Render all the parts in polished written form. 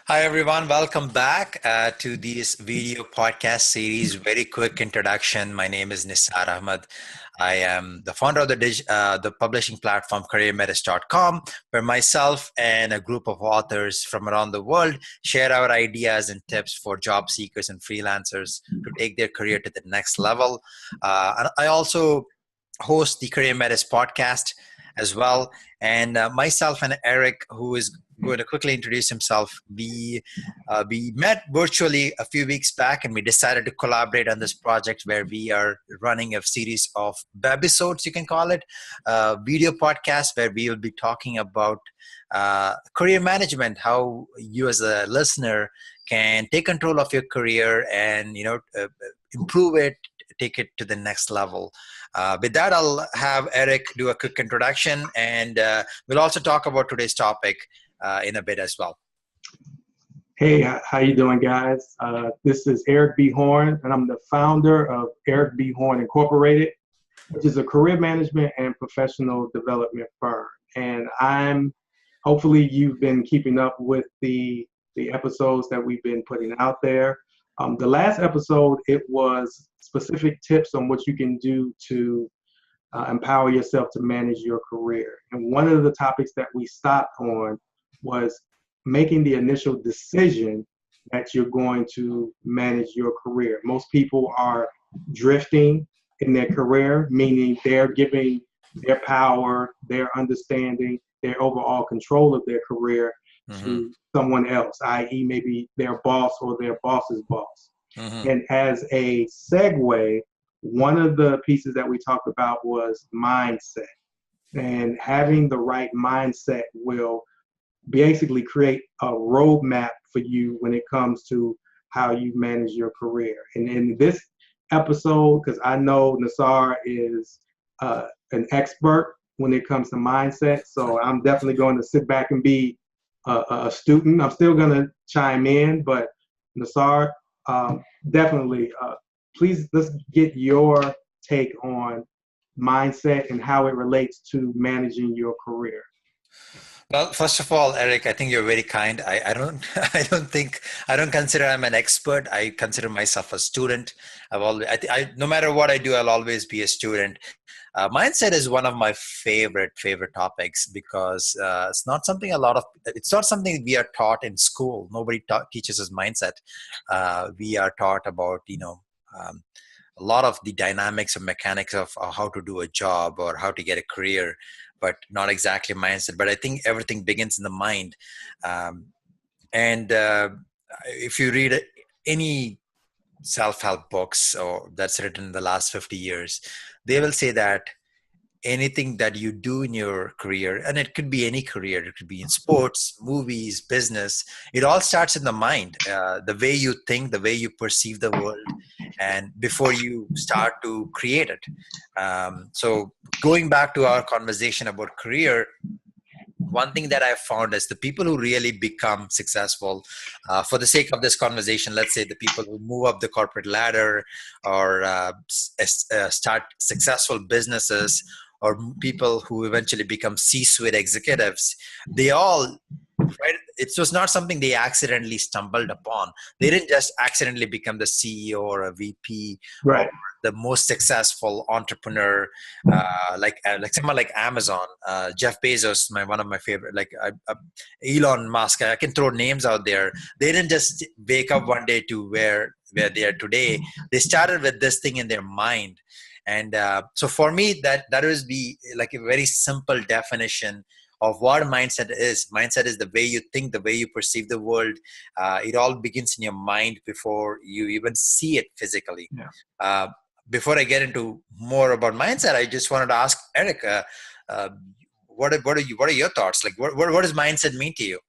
Hi, everyone. Welcome back to this video podcast series. Very quick introduction. My name is Nisar Ahmed. I am the founder of the publishing platform CareerMetis.com, where myself and a group of authors from around the world share our ideas and tips for job seekers and freelancers to take their career to the next level. And I also host the Career Metis podcast as well. And myself and Eric, who is going to quickly introduce himself, we met virtually a few weeks back, and we decided to collaborate on this project where we are running a series of webisodes, you can call it, video podcast where we will be talking about career management, how you as a listener can take control of your career and improve it, take it to the next level. With that, I'll have Eric do a quick introduction, and we'll also talk about today's topic in a bit as well. Hey, how you doing, guys? This is Eric B.Horn, and I'm the founder of Eric B.Horn Incorporated, which is a career management and professional development firm. And hopefully you've been keeping up with the episodes that we've been putting out there. The last episode, it was specific tips on what you can do to empower yourself to manage your career. And one of the topics that we stopped on was making the initial decision that you're going to manage your career. Most people are drifting in their career, meaning they're giving their power, their understanding, their overall control of their career to someone else, i.e. maybe their boss or their boss's boss. And as a segue, one of the pieces that we talked about was mindset. And having the right mindset will basically create a roadmap for you when it comes to how you manage your career. And in this episode, because I know Nisar is an expert when it comes to mindset, so I'm definitely going to sit back and be a student. I'm still going to chime in, but Nisar, definitely, please, let's get your take on mindset and how it relates to managing your career. Well, first of all, Eric, I think you're very kind. I don't I don't consider I'm an expert. I consider myself a student. No matter what I do, I'll always be a student. Mindset is one of my favorite topics because it's not something we are taught in school. Nobody teaches us mindset. We are taught about a lot of the dynamics and mechanics of how to do a job or how to get a career, but not exactly mindset. But I think everything begins in the mind. If you read any self-help books or that's written in the last 50 years, they will say that anything that you do in your career, and it could be any career, it could be in sports, movies, business, it all starts in the mind. The way you think, the way you perceive the world, and before you start to create it. So going back to our conversation about career, one thing that I've found is the people who really become successful, for the sake of this conversation, let's say the people who move up the corporate ladder or start successful businesses, or people who eventually become C-suite executives, they all, right? It was not something they accidentally stumbled upon. They didn't just accidentally become the CEO or a VP, right, or the most successful entrepreneur, like someone like Amazon, Jeff Bezos, one of my favorite, Elon Musk. I can throw names out there. They didn't just wake up one day to where they are today. They started with this thing in their mind. And so for me, that is a very simple definition of what mindset is. Mindset is the way you think, the way you perceive the world. It all begins in your mind before you even see it physically. Yeah. Before I get into more about mindset, I just wanted to ask Eric, what are your thoughts? Like, what does mindset mean to you?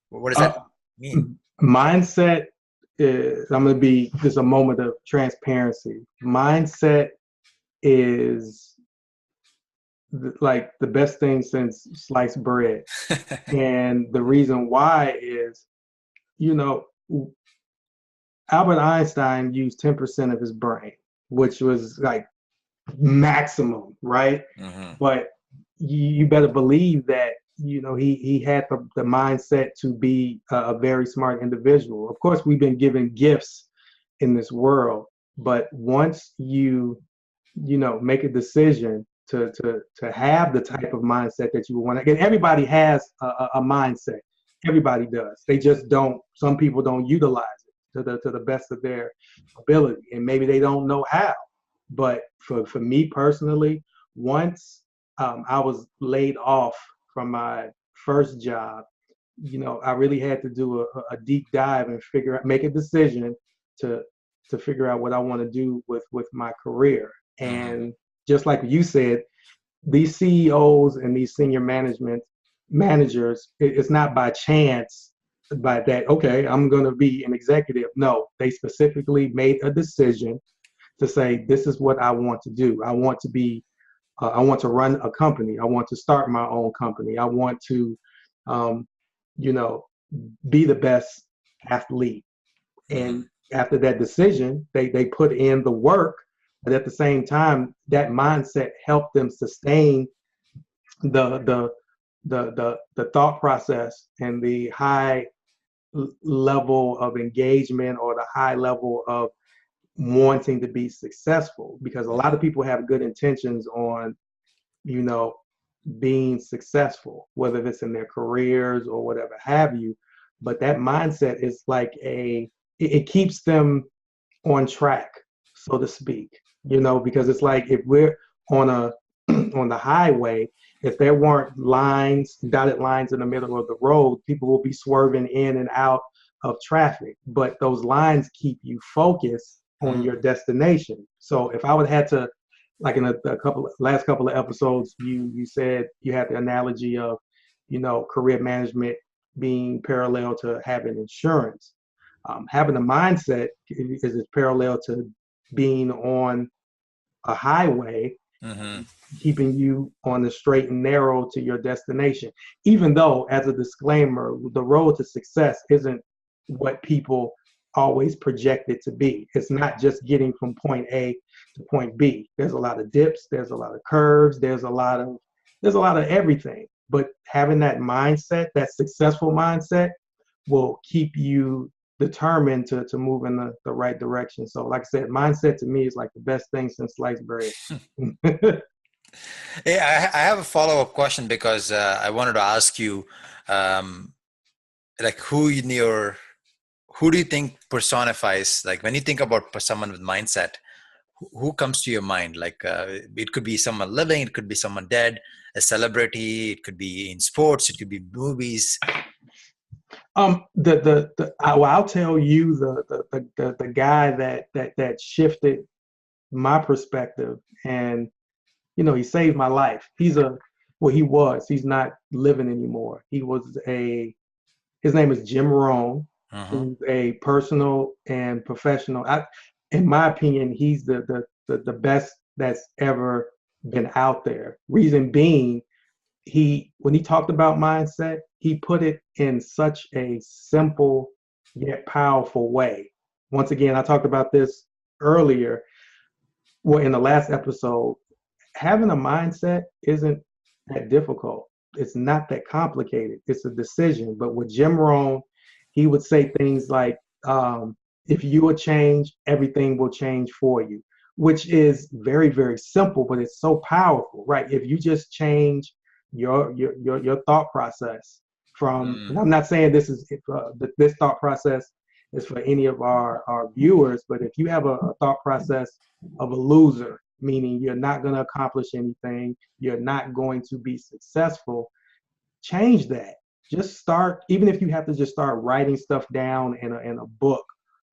What does that mean? Mindset is, I'm going to be just a moment of transparency. Mindset is like the best thing since sliced bread. And the reason why is, Albert Einstein used 10% of his brain, which was like maximum, right? But you better believe that he had the mindset to be a very smart individual. Of course, we've been given gifts in this world, but once you make a decision to have the type of mindset that you want. Again, everybody has a mindset. Everybody does. They just don't. Some people don't utilize it to the best of their ability, and maybe they don't know how. But for me personally, once I was laid off from my first job, I really had to do a deep dive and make a decision to figure out what I want to do with my career. Mm-hmm. And just like you said, these CEOs and these senior managers, it's not by chance by that, okay, I'm going to be an executive. No, they specifically made a decision to say, this is what I want to do. I want to run a company. I want to start my own company. I want to, um, you know, be the best athlete. Mm-hmm. And after that decision, they put in the work, but at the same time, that mindset helped them sustain the the the thought process and the high level of engagement or the high level of wanting to be successful, because a lot of people have good intentions on you know being successful, whether it's in their careers or whatever have you. But that mindset is like it keeps them on track, so to speak. Because it's like if we're on a on the highway, if there weren't dotted lines in the middle of the road, people will be swerving in and out of traffic. But those lines keep you focused on Mm-hmm. your destination. So if I would have to, like in last couple of episodes, you said you had the analogy of, career management being parallel to having insurance. Having a mindset is parallel to being on a highway, Mm-hmm. keeping you on the straight and narrow to your destination. Even though, as a disclaimer, the road to success isn't what people always project it to be. It's not just getting from point A to point B. There's a lot of dips, there's a lot of curves, there's a lot of everything. But having that mindset, that successful mindset, will keep you determined to move in the right direction. So like I said, mindset to me is like the best thing since sliced bread. Hey, I have a follow-up question because I wanted to ask you, um, like, who do you think personifies, like, when you think about someone with mindset, who comes to your mind? Like, it could be someone living, it could be someone dead, a celebrity, it could be in sports, it could be movies. I'll tell you the guy that shifted my perspective, and he saved my life. He's not living anymore. His name is Jim Rohn, Mm-hmm. who's a personal and professional. In my opinion, he's the best that's ever been out there. Reason being, when he talked about mindset, he put it in such a simple yet powerful way. Once again, I talked about this earlier, well, in the last episode. Having a mindset isn't that difficult. It's not that complicated. It's a decision. But with Jim Rohn, he would say things like, if you will change, everything will change for you, which is very, very simple, but it's so powerful, right? If you just change your thought process and I'm not saying this thought process is for any of our viewers, but if you have a thought process of a loser, meaning you're not going to accomplish anything, you're not going to be successful, change that. Just start, even if you have to just start writing stuff down in a book,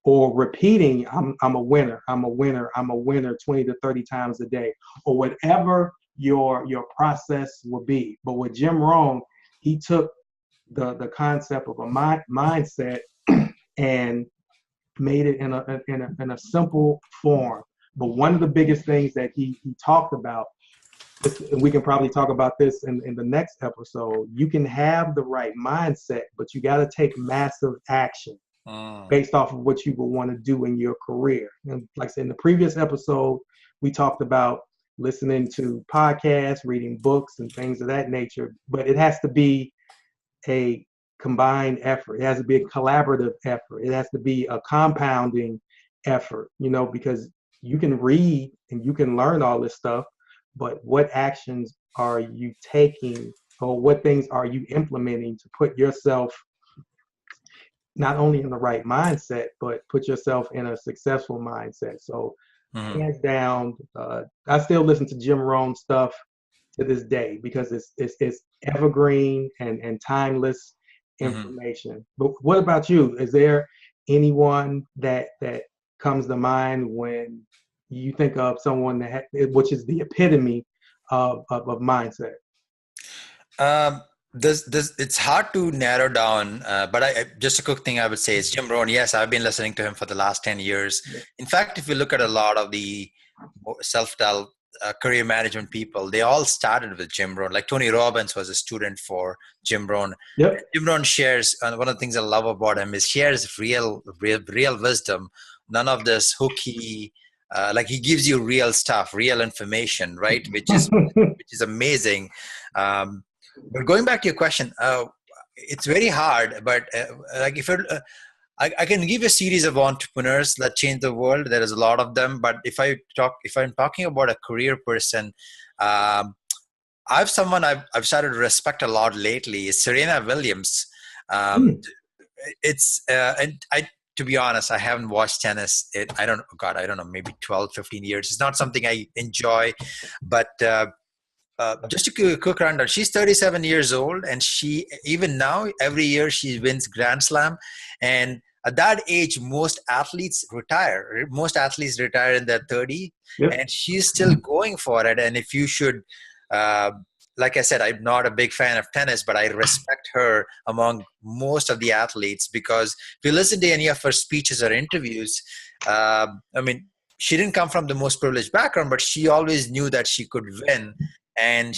or repeating, I'm a winner, I'm a winner, I'm a winner 20 to 30 times a day, or whatever your process will be. But with Jim Rohn, he took the concept of a mindset and made it in a simple form. But one of the biggest things that he talked about, and we can probably talk about this in the next episode, you can have the right mindset, but you got to take massive action Mm-hmm. based off of what you will want to do in your career. And like I said, in the previous episode, we talked about listening to podcasts, reading books, and things of that nature. But it has to be a combined effort. It has to be a collaborative effort. It has to be a compounding effort, because you can read and you can learn all this stuff, but what actions are you taking, or what things are you implementing to put yourself not only in the right mindset, but put yourself in a successful mindset? So Mm-hmm. hands down, I still listen to Jim Rohn stuff to this day because it's evergreen and timeless Mm-hmm. information. But what about you? Is there anyone that comes to mind when you think of someone which is the epitome of mindset? Um, this it's hard to narrow down, but just a quick thing I would say is Jim Rohn. Yes, I've been listening to him for the last 10 years. In fact, if you look at a lot of the self-help career management people, they all started with Jim Rohn. Like Tony Robbins was a student for Jim Rohn. Yep. Jim Rohn shares, one of the things I love about him is shares real wisdom. None of this hooky, like he gives you real stuff, real information, right? Which is amazing. Um, but going back to your question, it's very hard. But like if it, I can give a series of entrepreneurs that change the world. There is a lot of them. But if I'm talking about a career person, um, I've started to respect a lot lately is Serena Williams. Um, Mm. it's and I to be honest, I haven't watched tennis. I don't know, maybe 12, 15 years. It's not something I enjoy, but just a quick rundown. She's 37 years old, and she even now every year she wins Grand Slam. And at that age, most athletes retire. Most athletes retire in their 30, Yep. and she's still going for it. And if you should, uh, like I said, I'm not a big fan of tennis, but I respect her among most of the athletes because if you listen to any of her speeches or interviews, I mean, she didn't come from the most privileged background, but she always knew that she could win, and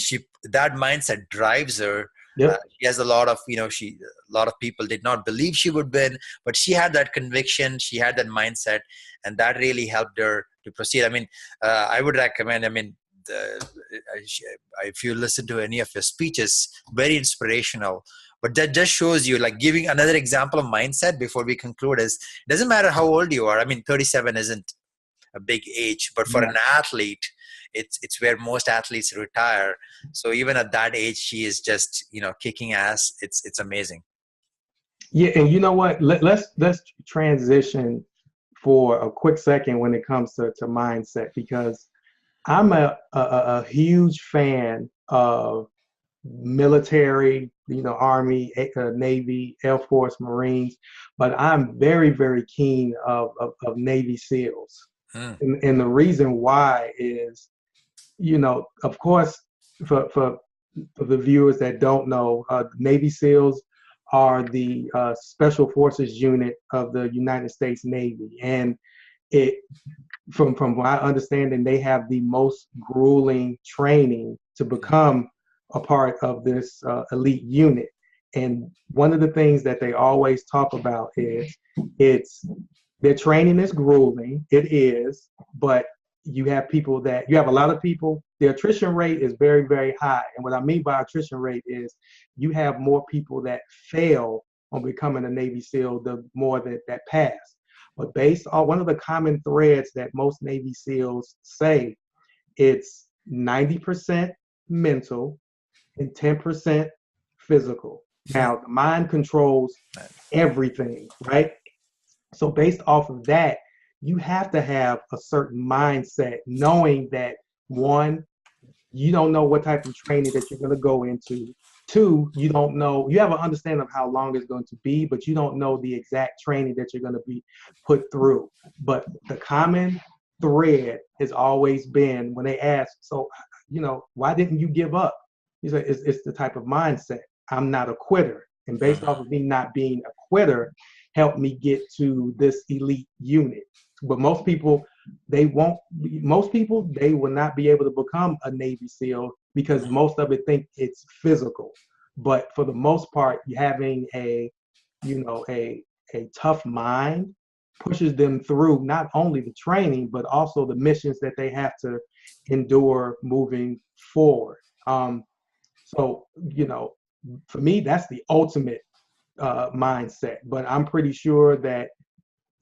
that mindset drives her. Yep. She has a lot of a lot of people did not believe she would win, but she had that conviction, she had that mindset, and that really helped her to proceed. I mean, I would recommend, if you listen to any of her speeches, very inspirational. But that just shows you, like, giving another example of mindset before we conclude is, it doesn't matter how old you are. I mean, 37 isn't a big age, but for Yeah. an athlete, it's where most athletes retire. So even at that age, she is just kicking ass. It's amazing. Yeah, and you know what? Let's transition for a quick second when it comes to mindset, because I'm a huge fan of military, Army, Navy, Air Force, Marines, but I'm very, very keen of Navy SEALs. Mm, And the reason why is, of course, for the viewers that don't know, Navy SEALs are the special forces unit of the United States Navy. And it, from my understanding, they have the most grueling training to become a part of this elite unit. And one of the things that they always talk about is it's their training is grueling. It is, but you have a lot of people. The attrition rate is very, very high. And what I mean by attrition rate is you have more people that fail on becoming a Navy SEAL the more that pass. But based on one of the common threads that most Navy SEALs say, it's 90% mental and 10% physical. mm, Now, the mind controls everything, right? So based off of that, you have to have a certain mindset, knowing that one, you don't know what type of training that you're going to go into. Two, you don't know, you have an understanding of how long it's going to be, but you don't know the exact training that you're going to be put through. But the common thread has always been when they ask, so, why didn't you give up? You say, it's the type of mindset. I'm not a quitter. And based mm, off of me not being a quitter, helped me get to this elite unit. But most people, they will not be able to become a Navy SEAL because most of it think it's physical. But for the most part, having a tough mind pushes them through not only the training, but also the missions that they have to endure moving forward. So, for me, that's the ultimate mindset. But I'm pretty sure that,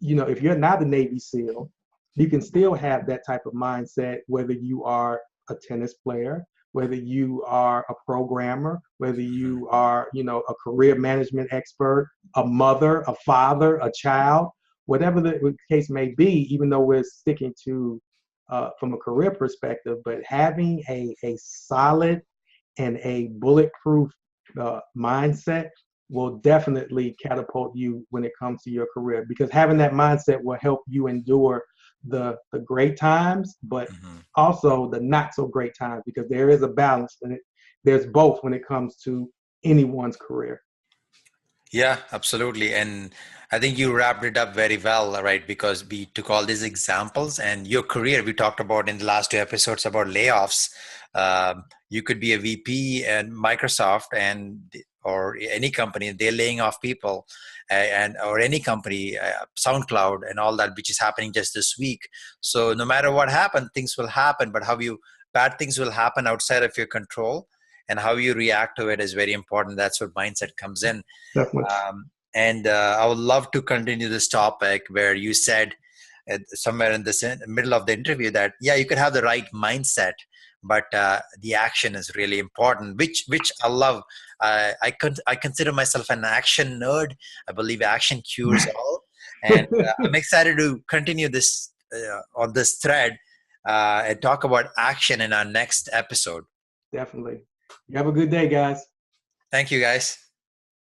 if you're not a Navy SEAL, you can still have that type of mindset, whether you are a tennis player, whether you are a programmer, whether Mhm. you are, a career management expert, a mother, a father, a child, whatever the case may be, even though we're sticking to from a career perspective, but having a solid and a bulletproof mindset will definitely catapult you when it comes to your career, because having that mindset will help you endure the great times, but Mhm. also the not so great times, because there is a balance and there's both when it comes to anyone's career. Yeah, absolutely. And I think you wrapped it up very well, right? Because we took all these examples and your career, we talked about in the last two episodes about layoffs. You could be a VP at Microsoft or any company, they're laying off people, and or any company, SoundCloud and all that, which is happening just this week. So no matter what happens, things will happen, but bad things will happen outside of your control, and how you react to it is very important. That's what mindset comes in. Definitely. And I would love to continue this topic where you said somewhere in the middle of the interview that, yeah, you could have the right mindset, but the action is really important, which I love. I consider myself an action nerd. I believe action cures all. And I'm excited to continue this on this thread and talk about action in our next episode. Definitely. You have a good day, guys. Thank you, guys.